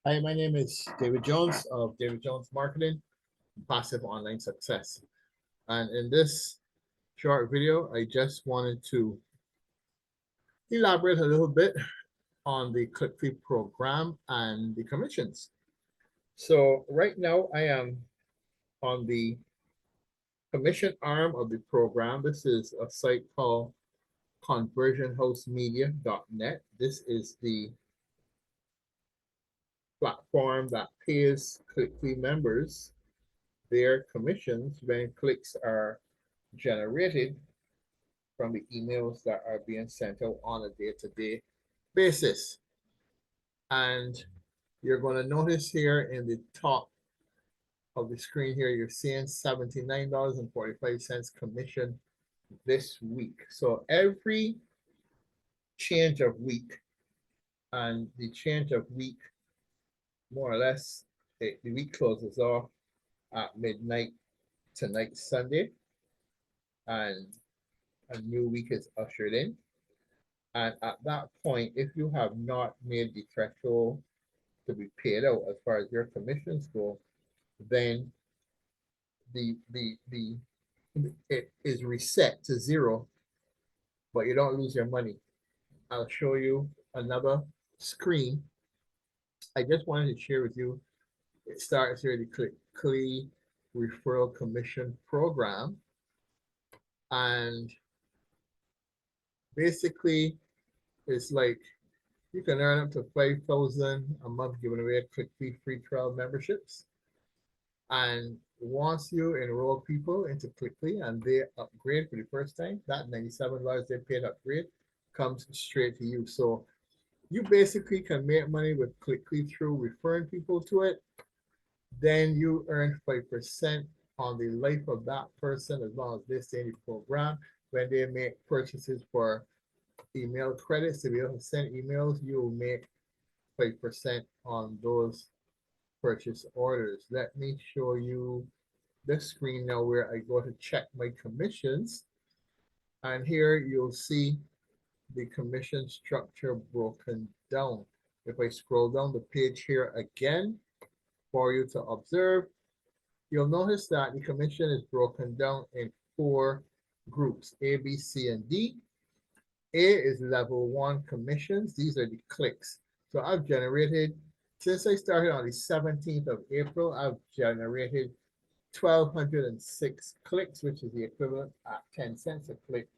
Hi, my name is David Jones of David Jones Marketing, Passive Online Success. And in this short video, I just wanted to elaborate a little bit on the Cliqly program and the commissions. So right now I am on the commission arm of the program. This is a site called conversionhousemedia.net. This is the platform that pays Cliqly members their commissions when clicks are generated from the emails that are being sent out on a day-to-day basis. And you're going to notice here in the top of the screen here, you're seeing $79.45 commission this week. So every change of week, and the change of week, more or less, the week closes off at midnight tonight, Sunday, and a new week is ushered in. And at that point, if you have not made the threshold to be paid out as far as your commissions go, then the it is reset to zero, but you don't lose your money. I'll show you another screen. I just wanted to share with you. It starts here, the Cliqly Referral Commission Program, and basically it's like you can earn up to 5,000 a month giving away Cliqly free trial memberships. And once you enroll people into Cliqly and they upgrade for the first time, that $97 they paid upgrade comes straight to you. So you basically can make money with Cliqly through referring people to it. Then you earn 5% on the life of that person as long as they stay in the program. When they make purchases for email credits to be able to send emails, you will make 5% on those purchase orders. Let me show you this screen now where I go to check my commissions. And here you'll see the commission structure broken down. If I scroll down the page here again for you to observe, you'll notice that the commission is broken down in 4 groups, A, B, C, and D. A is level 1 commissions. These are the clicks. So I've generated, since I started on the 17th of April, I've generated 1,206 clicks, which is the equivalent at 10 cents a click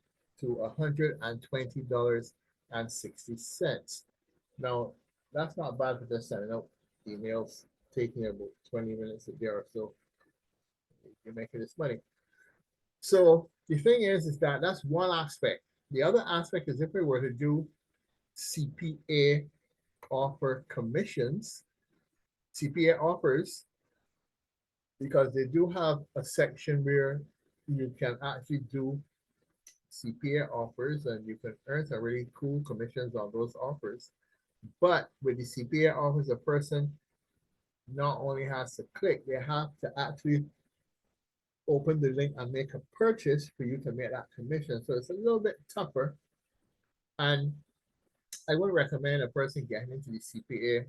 to $120.60. Now, that's not bad for just sending out emails, taking about 20 minutes a day or so. You're making this money. So the thing is that that's one aspect. The other aspect is if we were to do CPA offer commissions, CPA offers, because they do have a section where you can actually do CPA offers and you can earn some really cool commissions on those offers. But with the CPA offers, a person not only has to click, they have to actually open the link and make a purchase for you to make that commission. So it's a little bit tougher. And I would recommend a person getting into the CPA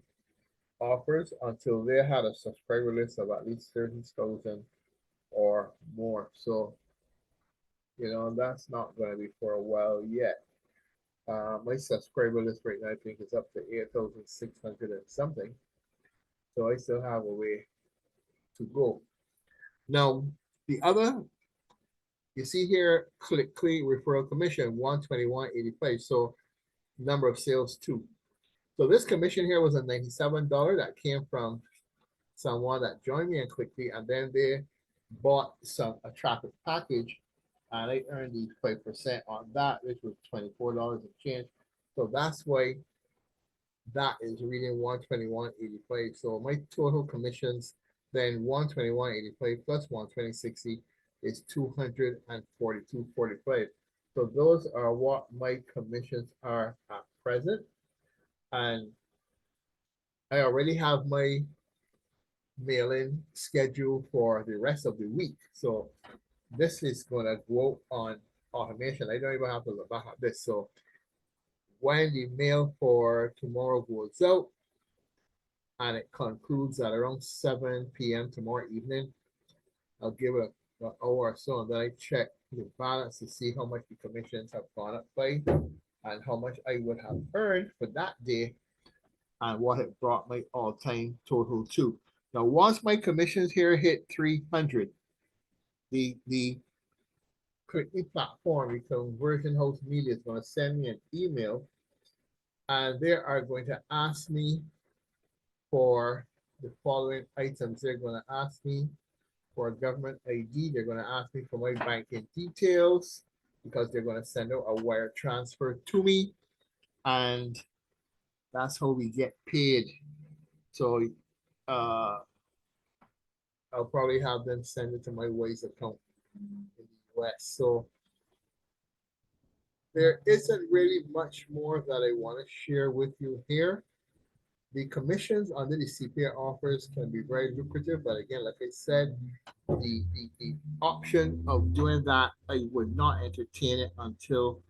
offers until they had a subscriber list of at least 30,000 or more. So, that's not going to be for a while yet. My subscriber list right now, I think, is up to 8,600 and something. So I still have a way to go. Now, the other, you see here, Cliqly referral commission, 121.85. So number of sales, 2. So this commission here was a $97 that came from someone that joined me in Cliqly, and then they bought a traffic package, and I earned the 5% on that, which was $24 and change. So that's why that is reading 121.85. So my total commissions then 121.85 plus 120.60 is 242.45. So those are what my commissions are at present. And I already have my mailing schedule for the rest of the week. So this is going to go on automation. I don't even have to look back at this. So when the mail for tomorrow goes out, and it concludes at around 7 p.m. tomorrow evening. I'll give it an hour or so, and then I check the balance to see how much the commissions have gone up by and how much I would have earned for that day and what it brought my all-time total to. Now, once my commissions here hit 300, the Cliqly platform, the conversion house media, is going to send me an email, and they are going to ask me for the following items. They're going to ask me for a government ID. They're going to ask me for my banking details because they're going to send out a wire transfer to me, and that's how we get paid. So I'll probably have them send it to my Waze account in the US. So there isn't really much more that I want to share with you here. The commissions under the CPA offers can be very lucrative, but again, like I said, the option of doing that, I would not entertain it until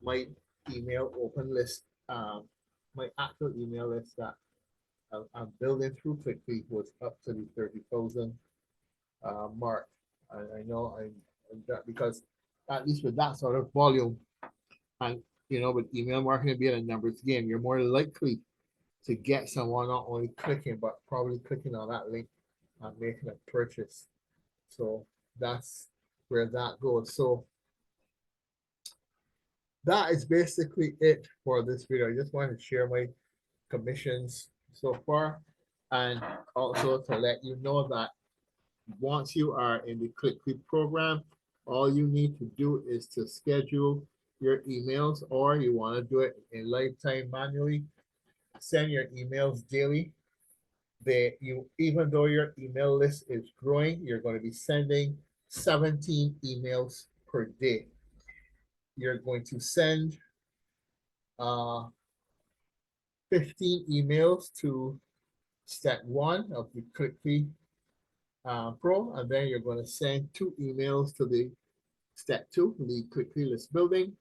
my email open list, my actual email list that I'm building through Cliqly was up to the 30,000 mark. I know I'm that because at least with that sort of volume, and with email marketing being a numbers game, you're more likely to get someone not only clicking but probably clicking on that link and making a purchase. So that's where that goes. So that is basically it for this video. I just wanted to share my commissions so far, and also to let you know that once you are in the Cliqly program, all you need to do is to schedule your emails, or you want to do it in lifetime manually. Send your emails daily. Even though your email list is growing, you're going to be sending 17 emails per day. You're going to send 15 emails to step 1 of the Cliqly Pro, and then you're going to send 2 emails to the step 2, the Cliqly list building.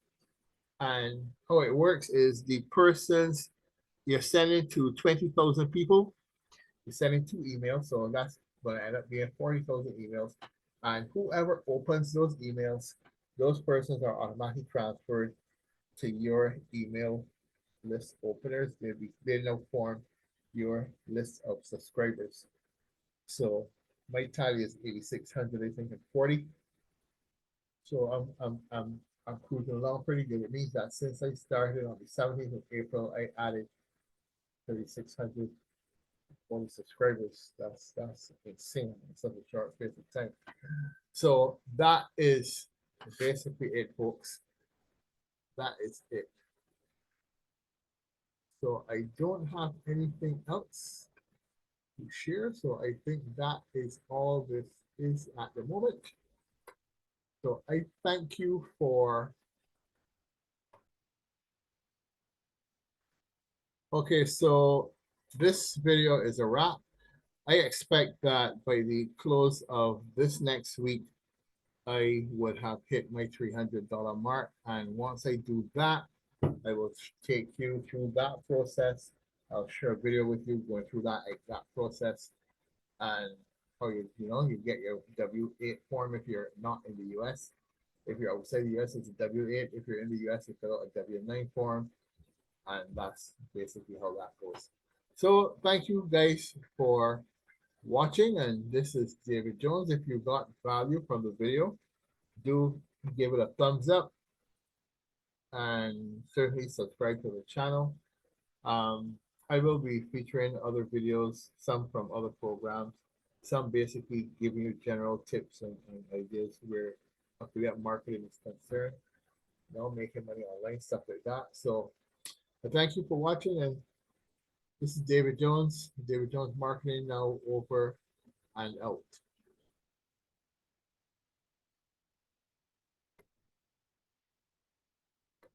And how it works is the persons you're sending to 20,000 people, you're sending 2 emails, so that's going to end up being 40,000 emails. And whoever opens those emails, those persons are automatically transferred to your email list openers. They now form your list of subscribers. So my tally is 8,600, I think, and 40. So I'm cruising along pretty good. It means that since I started on the 17th of April, I added 3,640 subscribers. That's insane in such a short space of time. So that is basically it, folks. That is it. So I don't have anything else to share. So I think that is all this is at the moment. So I thank you for. Okay, so this video is a wrap. I expect that by the close of this next week, I would have hit my $300 mark. And once I do that, I will take you through that process. I'll share a video with you going through that exact process and how you get your W-8 form if you're not in the US. If you're outside the US, it's a W-8. If you're in the US, you fill out a W-9 form. And that's basically how that goes. So thank you guys for watching. And this is David Jones. If you got value from the video, do give it a thumbs up and certainly subscribe to the channel. I will be featuring other videos, some from other programs, some basically giving you general tips and ideas where affiliate marketing is concerned, making money online, stuff like that. So thank you for watching, and this is David Jones Marketing, now over and out.